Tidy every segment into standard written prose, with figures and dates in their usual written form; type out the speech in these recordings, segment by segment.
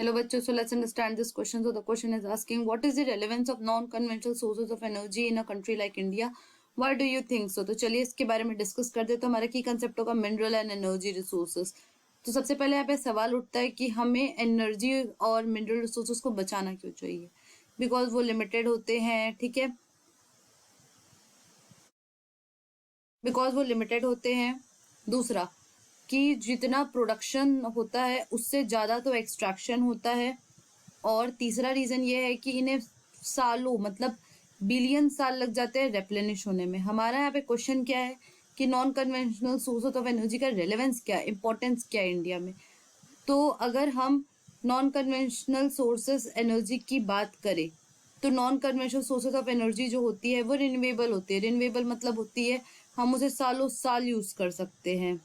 Hello बच्चों, so let's understand this question. So the question is asking, what is the relevance of non-conventional sources of energy in a country like India? Why do you think so? तो चलिए इसके बारे में discuss कर दे। तो हमारा की कंसेप्ट होगा मिनरल एंड एनर्जी रिसोर्सेज। तो सबसे पहले यहाँ पे सवाल उठता है कि हमें एनर्जी और मिनरल रिसोर्सेज को बचाना क्यों चाहिए? बिकॉज वो लिमिटेड होते हैं, ठीक है, बिकॉज वो लिमिटेड होते हैं। दूसरा कि जितना प्रोडक्शन होता है उससे ज़्यादा तो एक्सट्रैक्शन होता है। और तीसरा रीज़न ये है कि इन्हें सालों मतलब बिलियन साल लग जाते हैं रेप्लेनिश होने में। हमारा यहाँ पे क्वेश्चन क्या है कि non conventional source of energy का रेलेवेंस क्या है, इंपॉर्टेंस क्या है इंडिया में। तो अगर हम नॉन कन्वेंशनल सोर्सेज एनर्जी की बात करें तो non conventional sources of energy जो होती है वो रिन्यूएबल होती है। रिन्यूएबल मतलब होती है हम उसे सालों साल यूज़ कर सकते हैं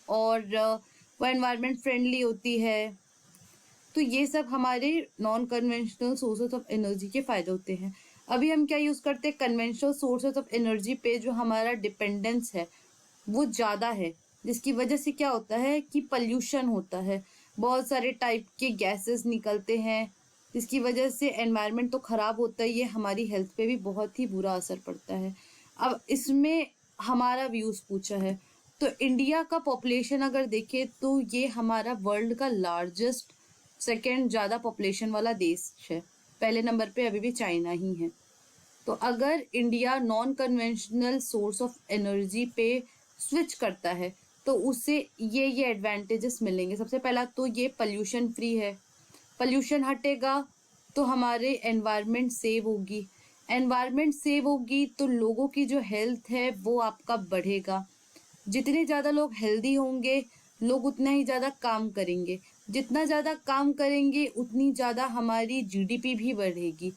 और वो एनवायरनमेंट फ्रेंडली होती है। तो ये सब हमारे non conventional sources of energy के फ़ायदे होते हैं। अभी हम क्या यूज़ करते हैं, कन्वेंशनल सोर्सेज ऑफ एनर्जी पे जो हमारा डिपेंडेंस है वो ज़्यादा है, जिसकी वजह से क्या होता है कि पल्यूशन होता है, बहुत सारे टाइप के गैसेस निकलते हैं, जिसकी वजह से एनवायरनमेंट तो ख़राब होता ही है, हमारी हेल्थ पे भी बहुत ही बुरा असर पड़ता है। अब इसमें हमारा व्यूज़ पूछा है तो इंडिया का पॉपुलेशन अगर देखें तो ये हमारा वर्ल्ड का लार्जेस्ट सेकेंड ज़्यादा पॉपुलेशन वाला देश है। पहले नंबर पे अभी भी चाइना ही है। तो अगर India non conventional source of energy पे स्विच करता है तो उससे ये एडवांटेजेस मिलेंगे। सबसे पहला तो ये पल्यूशन फ्री है, पल्यूशन हटेगा तो हमारे एनवायरनमेंट सेव होगी, एनवायरनमेंट सेव होगी तो लोगों की जो हेल्थ है वो आपका बढ़ेगा। जितने ज़्यादा लोग हेल्दी होंगे लोग उतना ही ज़्यादा काम करेंगे, जितना ज़्यादा काम करेंगे उतनी ज़्यादा हमारी जीडीपी भी बढ़ेगी।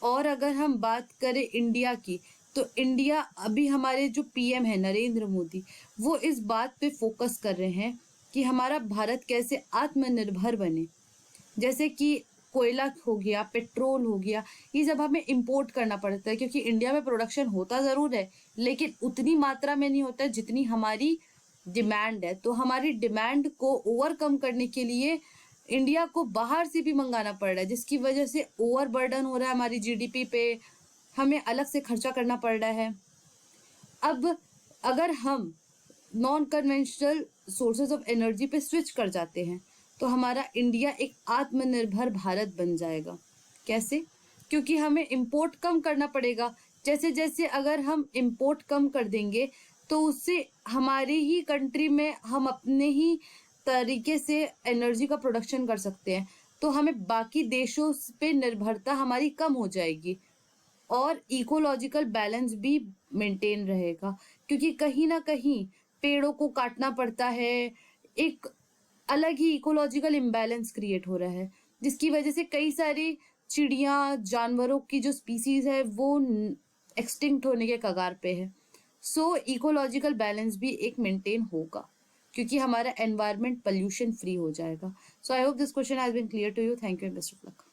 और अगर हम बात करें इंडिया की तो इंडिया अभी हमारे जो पीएम है नरेंद्र मोदी वो इस बात पे फोकस कर रहे हैं कि हमारा भारत कैसे आत्मनिर्भर बने। जैसे कि कोयला हो गया, पेट्रोल हो गया, ये सब हमें इंपोर्ट करना पड़ता है क्योंकि इंडिया में प्रोडक्शन होता ज़रूर है लेकिन उतनी मात्रा में नहीं होता है जितनी हमारी डिमांड है। तो हमारी डिमांड को ओवरकम करने के लिए इंडिया को बाहर से भी मंगाना पड़ रहा है, जिसकी वजह से ओवर बर्डन हो रहा है हमारी जीडीपी पे, हमें अलग से खर्चा करना पड़ रहा है। अब अगर हम non conventional sources of energy पे स्विच कर जाते हैं तो हमारा इंडिया एक आत्मनिर्भर भारत बन जाएगा। कैसे? क्योंकि हमें इंपोर्ट कम करना पड़ेगा। जैसे जैसे अगर हम इंपोर्ट कम कर देंगे तो उससे हमारे ही कंट्री में हम अपने ही तरीके से एनर्जी का प्रोडक्शन कर सकते हैं, तो हमें बाकी देशों पे निर्भरता हमारी कम हो जाएगी और इकोलॉजिकल बैलेंस भी मेंटेन रहेगा। क्योंकि कहीं ना कहीं पेड़ों को काटना पड़ता है, एक अलग ही इकोलॉजिकल इम्बैलेंस क्रिएट हो रहा है, जिसकी वजह से कई सारी चिड़िया जानवरों की जो स्पीसीज है वो एक्सटिंक्ट होने के कगार पे है। सो इकोलॉजिकल बैलेंस भी एक मेंटेन होगा क्योंकि हमारा एनवायरनमेंट पॉल्यूशन फ्री हो जाएगा। So I hope this question has been clear to you. Thank you and best of luck.